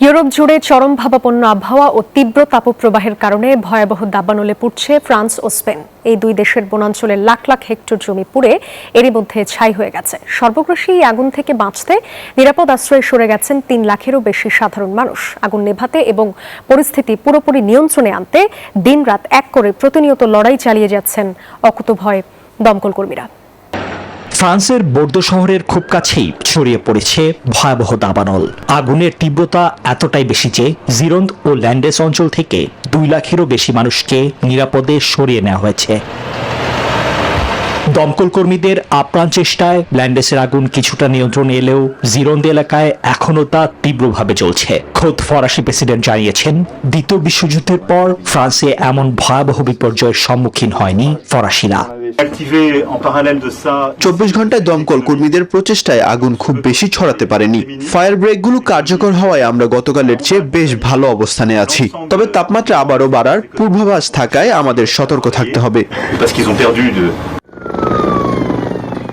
Europe জুড়ে চরম ভাবাপন্ন আবহাওয়া ও তীব্র তাপপ্রবাহের কারণে ভয়াবহ দাবানলে পুড়ছে ফ্রান্স ও স্পেন। এই দুই দেশের বনাঞ্চলে লাখ লাখ হেক্টর জমি পুড়ে এরই মধ্যে ছাই হয়ে গেছে। সর্বগ্রাসী এই আগুন থেকে বাঁচতে নিরাপদ আশ্রয়ে সরে গেছেন 3 লাখেরও বেশি সাধারণ মানুষ। আগুন নেভাতে এবং পরিস্থিতি পুরোপুরি নিয়ন্ত্রণে আনতে দিনরাত এক করে প্রতিনিয়ত লড়াই চালিয়ে যাচ্ছেন অকুতোভয় দমকল কর্মীরা। ফ্রান্সের বোর্দো শহরের খুব কাছেই ছড়িয়ে পড়েছে ভয়াবহ দাবানল। আগুনের তীব্রতা এতটাই বেশি যে জিরোন্দ ও ল্যান্ডেস অঞ্চল থেকে 2 লাখেরও বেশি মানুষকে নিরাপদে সরিয়ে নেওয়া হয়েছে। দমকল কর্মীদের আপ্রাণ চেষ্টায় ল্যান্ডেসের আগুন কিছুটা নিয়ন্ত্রণে এলেও জিরোন্দ এলাকায় এখনও তা তীব্রভাবে চলছে। খোদ ফরাসি প্রেসিডেন্ট জানিয়েছেন, দ্বিতীয় বিশ্বযুদ্ধের পর ফ্রান্সে এমন ভয়াবহ বিপর্যয়ের সম্মুখীন হয়নি ফরাসিরা। 24 ঘন্টায় দমকল কর্মীদের প্রচেষ্টায় আগুন খুব বেশি ছড়াতে পারেনি। ফায়ার ব্রেকগুলো কার্যকর হওয়ায় আমরা গতকালের চেয়ে বেশ ভালো অবস্থানে আছি। তবে তাপমাত্রা আবারও বাড়ার পূর্বাভাস থাকায় আমাদের সতর্ক থাকতে হবে।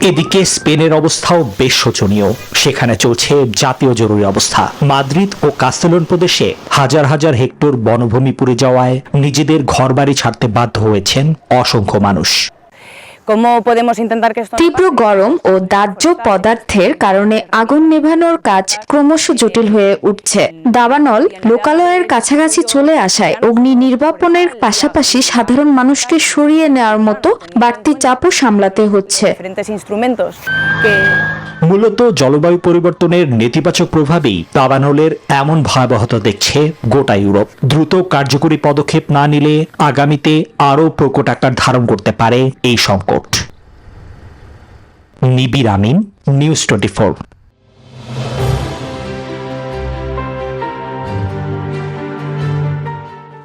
এদিকে স্পেনের অবস্থাও বেশ শোচনীয়। সেখানে চলছে জাতীয় জরুরি অবস্থা। মাদ্রিদ ও কাস্তেলন প্রদেশে হাজার হাজার হেক্টর বনভূমি পুড়ে যাওয়ায় নিজেদের ঘরবাড়ি ছাড়তে বাধ্য হয়েছেন অসংখ্য মানুষ। তীব্র গরম ও দাহ্য পদার্থের কারণে আগুন নেভানোর কাজ ক্রমশ জটিল হয়ে উঠছে। দাবানল লোকালয়ের কাছাকাছি চলে আসায় অগ্নি নির্বাপনের পাশাপাশি সাধারণ মানুষকে সরিয়ে নেওয়ার মতো বাড়তি চাপও সামলাতে হচ্ছে। মূলত জলবায়ু পরিবর্তনের নেতিবাচক প্রভাবেই দাবানলের এমন ভয়াবহতা দেখছে গোটা ইউরোপ। দ্রুত কার্যকরী পদক্ষেপ না নিলে আগামীতে আরও প্রকট আকার ধারণ করতে পারে এই সংকট। নিবির আমিন, নিউজ 24।